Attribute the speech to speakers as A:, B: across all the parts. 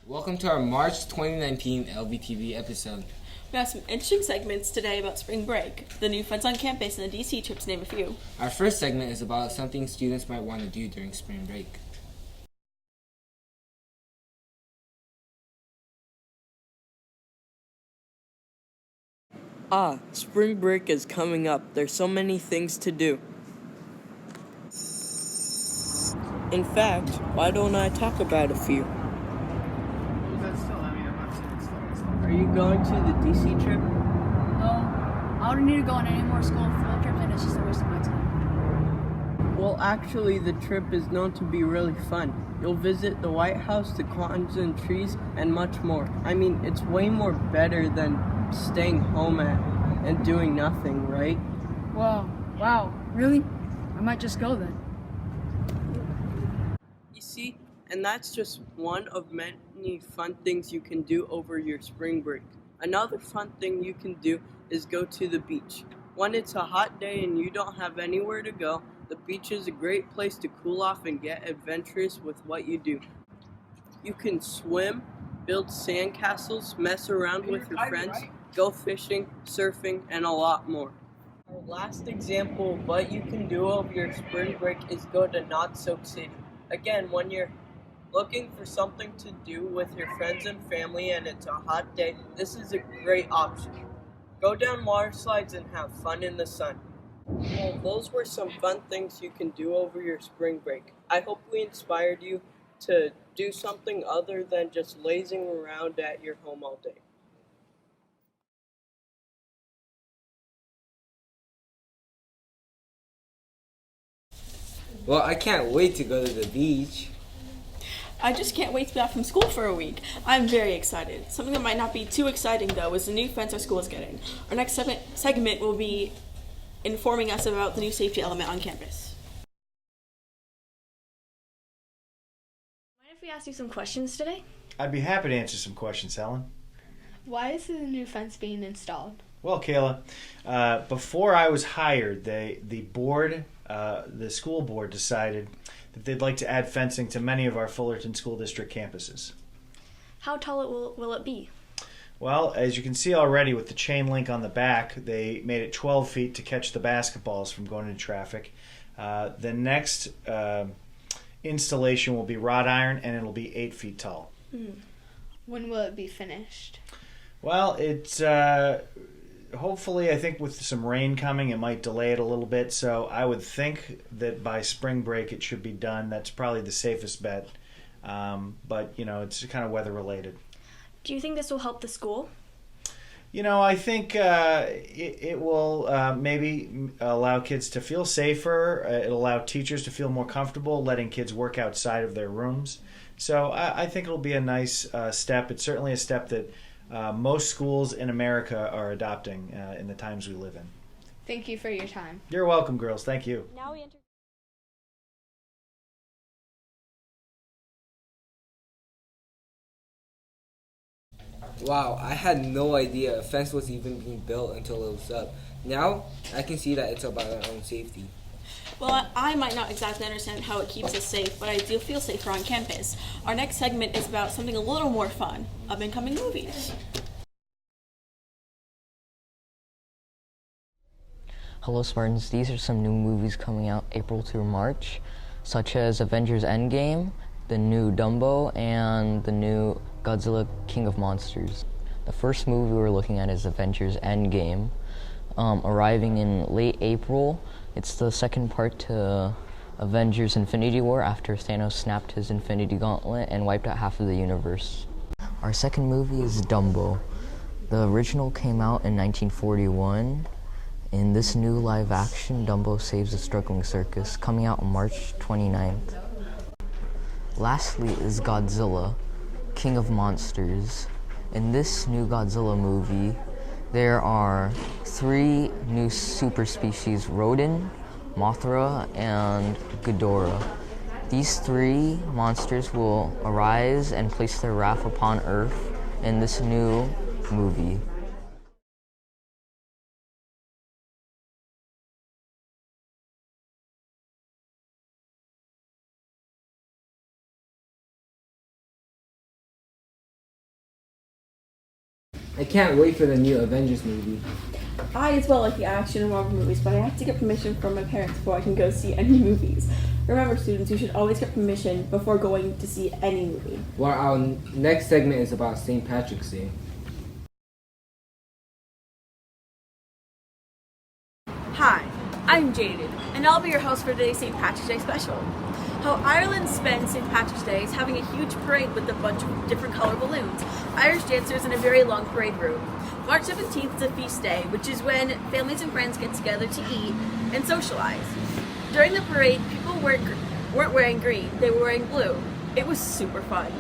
A: Welcome to our March 2019 LVTV episode.
B: We have some interesting segments today about spring break, the new funds on campus, and the DC trip, to name a few.
A: Our first segment is about something students might want to do during spring break.
C: Spring break is coming up. There's so many things to do. In fact, why don't I talk about a few? Are you going to the DC trip?
D: No, I don't need to go on any more school field trips, and it's just a waste of my time.
C: Well, actually, the trip is known to be really fun. You'll visit the White House, the Quantum trees, and much more. I mean, it's way more better than staying home and doing nothing, right?
D: Wow, really? I might just go then.
C: You see, and that's just one of many fun things you can do over your spring break. Another fun thing you can do is go to the beach. When it's a hot day and you don't have anywhere to go, the beach is a great place to cool off and get adventurous with what you do. You can swim, build sandcastles, mess around with your friends, go fishing, surfing, and a lot more. Our last example of what you can do over your spring break is go to Not So City. Again, when you're looking for something to do with your friends and family and it's a hot day, this is a great option. Go down water slides and have fun in the sun. Well, those were some fun things you can do over your spring break. I hope we inspired you to do something other than just lazing around at your home all day.
A: Well, I can't wait to go to the beach.
B: I just can't wait to be out from school for a week. I'm very excited. Something that might not be too exciting, though, is the new fence our school is getting. Our next segment will be informing us about the new safety element on campus.
E: Mind if we ask you some questions today?
F: I'd be happy to answer some questions, Helen.
E: Why is the new fence being installed?
F: Well, Kayla, before I was hired, the school board decided that they'd like to add fencing to many of our Fullerton School District campuses.
E: How tall will it be?
F: Well, as you can see already with the chain link on the back, they made it 12 feet to catch the basketballs from going into traffic. The next installation will be wrought iron, and it'll be 8 feet tall.
E: When will it be finished?
F: Well, it's hopefully, I think with some rain coming, it might delay it a little bit. So I would think that by spring break it should be done. That's probably the safest bet. But, it's kind of weather related.
E: Do you think this will help the school?
F: I think it will maybe allow kids to feel safer. It'll allow teachers to feel more comfortable letting kids work outside of their rooms. So I think it'll be a nice step. It's certainly a step that most schools in America are adopting in the times we live in.
E: Thank you for your time.
F: You're welcome, girls. Thank you.
E: Now we enter.
A: Wow, I had no idea a fence was even being built until it was up. Now, I can see that it's about our own safety.
B: Well, I might not exactly understand how it keeps us safe, but I do feel safer on campus. Our next segment is about something a little more fun, up-and-coming movies.
G: Hello Spartans, these are some new movies coming out April through March, such as Avengers Endgame, the new Dumbo, and the new Godzilla King of Monsters. The first movie we're looking at is Avengers Endgame, arriving in late April. It's the second part to Avengers Infinity War after Thanos snapped his Infinity Gauntlet and wiped out half of the universe. Our second movie is Dumbo. The original came out in 1941. In this new live action, Dumbo saves a struggling circus, coming out on March 29th. Lastly is Godzilla, King of Monsters. In this new Godzilla movie, there are 3 new super species, Rodan, Mothra, and Ghidorah. These 3 monsters will arise and place their wrath upon Earth in this new movie.
A: I can't wait for the new Avengers movie.
B: I as well like the action and Marvel movies, but I have to get permission from my parents before I can go see any movies. Remember, students, you should always get permission before going to see any movie.
A: Well, our next segment is about St. Patrick's Day.
B: Hi, I'm Jaden, and I'll be your host for today's St. Patrick's Day special. How Ireland spends St. Patrick's Day is having a huge parade with a bunch of different color balloons, Irish dancers, and a very long parade route. March 17th is a feast day, which is when families and friends get together to eat and socialize. During the parade, people weren't wearing green, they were wearing blue. It was super fun.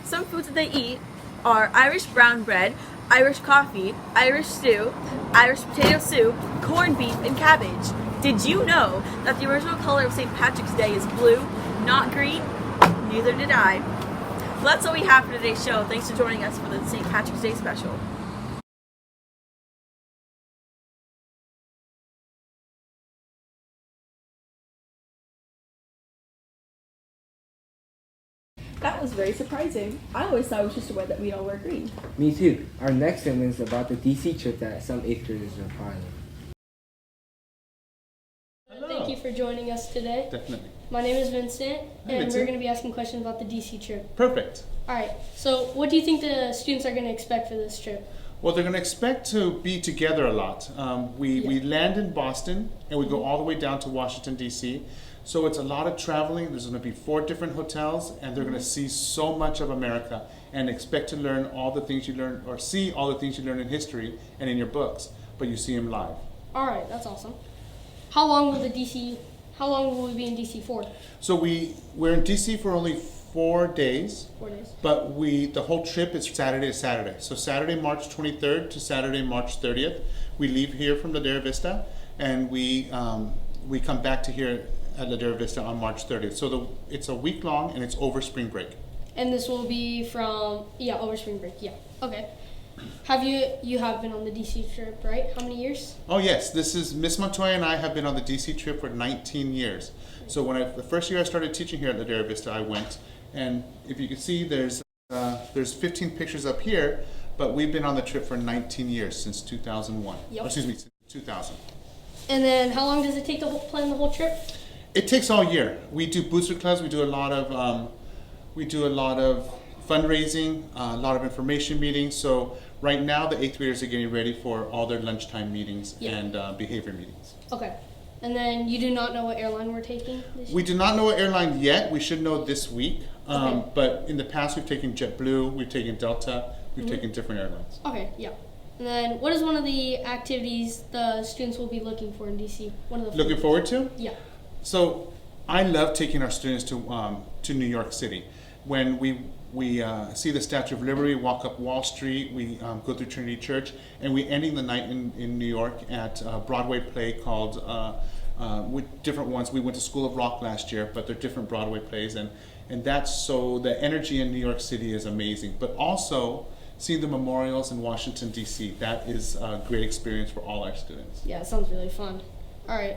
B: Some foods that they eat are Irish brown bread, Irish coffee, Irish stew, Irish potato soup, corned beef, and cabbage. Did you know that the original color of St. Patrick's Day is blue, not green? Neither did I. Well, that's all we have for today's show. Thanks for joining us for the St. Patrick's Day special. That was very surprising. I always thought it was just a way that we all wear green.
A: Me too. Our next segment is about the DC trip that some 8th graders are planning.
H: Thank you for joining us today.
I: Definitely.
H: My name is Vincent, and
I: Vincent.
H: we're going to be asking questions about the DC trip.
I: Perfect.
H: All right, so what do you think the students are going to expect for this trip?
I: Well, they're going to expect to be together a lot. We land in Boston, and we go all the way down to Washington, D.C., so it's a lot of traveling. There's going to be 4 different hotels, and they're going to see so much of America and expect to learn all the things you learn, or see all the things you learn in history and in your books, but you see them live.
H: All right, that's awesome. How long will we be in DC for?
I: So we're in D.C. for only 4 days.
H: 4 days.
I: But the whole trip is Saturday to Saturday. So Saturday, March 23rd to Saturday, March 30th. We leave here from Ladera Vista, and we come back to here at Ladera Vista on March 30th. So it's a week long, and it's over spring break.
H: And this will be over spring break, yeah. Okay. You have been on the DC trip, right? How many years?
I: Oh yes, this is Miss Montoya and I have been on the DC trip for 19 years. So the first year I started teaching here at Ladera Vista, I went, and if you can see, there's 15 pictures up here, but we've been on the trip for 19 years, since 2001.
H: Yep.
I: Or excuse me, since 2000.
H: And then how long does it take to plan the whole trip?
I: It takes all year. We do booster clubs. We do a lot of fundraising, a lot of information meetings. So right now, the 8th graders are getting ready for all their lunchtime meetings and behavior meetings.
H: Okay. And then you do not know what airline we're taking this year?
I: We do not know what airline yet. We should know this week.
H: Okay.
I: But in the past, we've taken JetBlue, we've taken Delta, we've taken different airlines.
H: Okay, yeah. And then what is one of the activities the students will be looking for in DC?
I: Looking forward to?
H: Yeah.
I: So I love taking our students to New York City. When we see the Statue of Liberty, walk up Wall Street, we go through Trinity Church, and we're ending the night in New York at a Broadway play called, with different ones. We went to School of Rock last year, but they're different Broadway plays, and that's, so the energy in New York City is amazing. But also, seeing the memorials in Washington, D.C., that is a great experience for all our students.
H: Yeah, it sounds really fun. All right.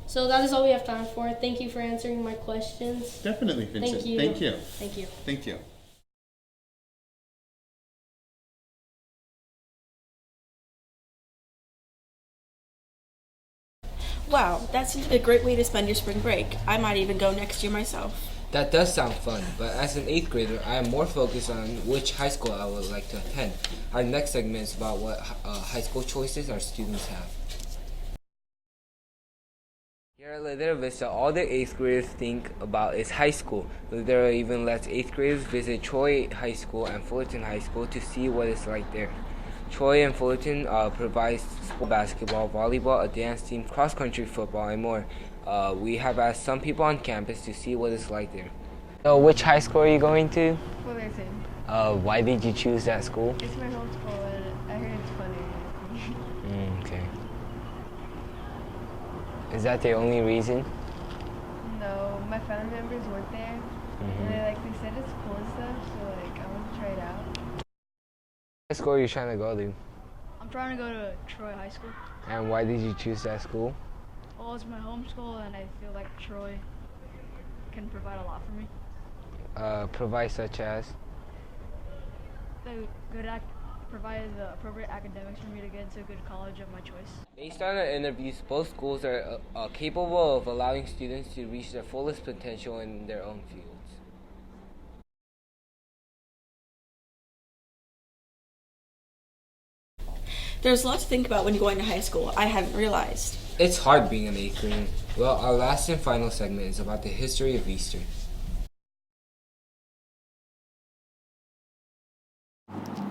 H: So that is all we have time for. Thank you for answering my questions.
I: Definitely, Vincent.
H: Thank you.
I: Thank you.
H: Thank you.
I: Thank you.
B: Wow, that seems like a great way to spend your spring break. I might even go next year myself.
A: That does sound fun, but as an 8th grader, I am more focused on which high school I would like to attend. Our next segment is about what high school choices our students have. Here at Ladera Vista, all the 8th graders think about is high school. Ladera even lets 8th graders visit Troy High School and Fullerton High School to see what it's like there. Troy and Fullerton provides sport, basketball, volleyball, a dance team, cross-country football, and more. We have asked some people on campus to see what it's like there. So which high school are you going to?
J: Fullerton.
A: Why did you choose that school?
J: It's my home school and I heard it's funny.
A: Okay. Is that the only reason?
J: No, my family members work there and they said it's cool and stuff, so I want to try it out.
A: What school are you trying to go to?
D: I'm trying to go to Troy High School.
A: And why did you choose that school?
D: Well, it's my home school, and I feel like Troy can provide a lot for me.
A: Provide such as?
D: The provided the appropriate academics for me to get into a good college of my choice.
A: Based on our interviews, both schools are capable of allowing students to reach their fullest potential in their own fields.
B: There's a lot to think about when going to high school. I hadn't realized.
A: It's hard being an 8th grader. Well, our last and final segment is about the history of Easter.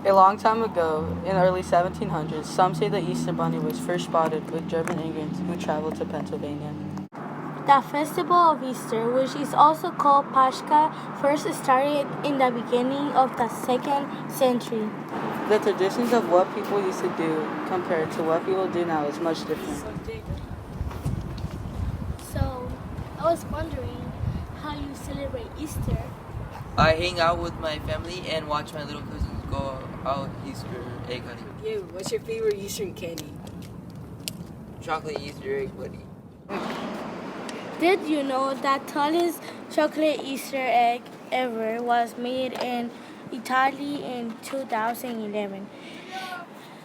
C: A long time ago, in the early 1700s, some say the Easter Bunny was first spotted with German immigrants who traveled to Pennsylvania.
K: The festival of Easter, which is also called Pascha, first started in the beginning of the 2nd century.
C: The traditions of what people used to do compared to what people do now is much different.
K: So, I was wondering how you celebrate Easter.
L: I hang out with my family and watch my little cousins go out Easter egg hunting.
M: You, what's your favorite Easter candy?
L: Chocolate Easter egg buddy.
K: Did you know that tallest chocolate Easter egg ever was made in Italy in 2011?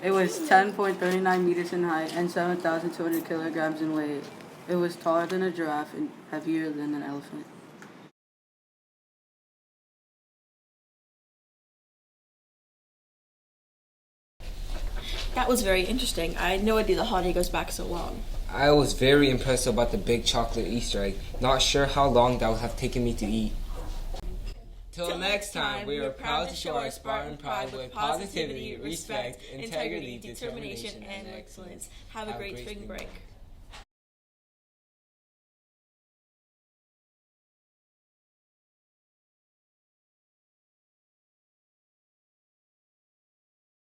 C: It was 10.39 meters in height and 7,200 kilograms in weight. It was taller than a giraffe and heavier than an elephant.
B: That was very interesting. I had no idea the holiday goes back so long.
A: I was very impressed about the big chocolate Easter egg. Not sure how long that would have taken me to eat. Till next time, we are proud to show our Spartan pride with positivity, respect, integrity, determination, and excellence.
B: Have a great spring break.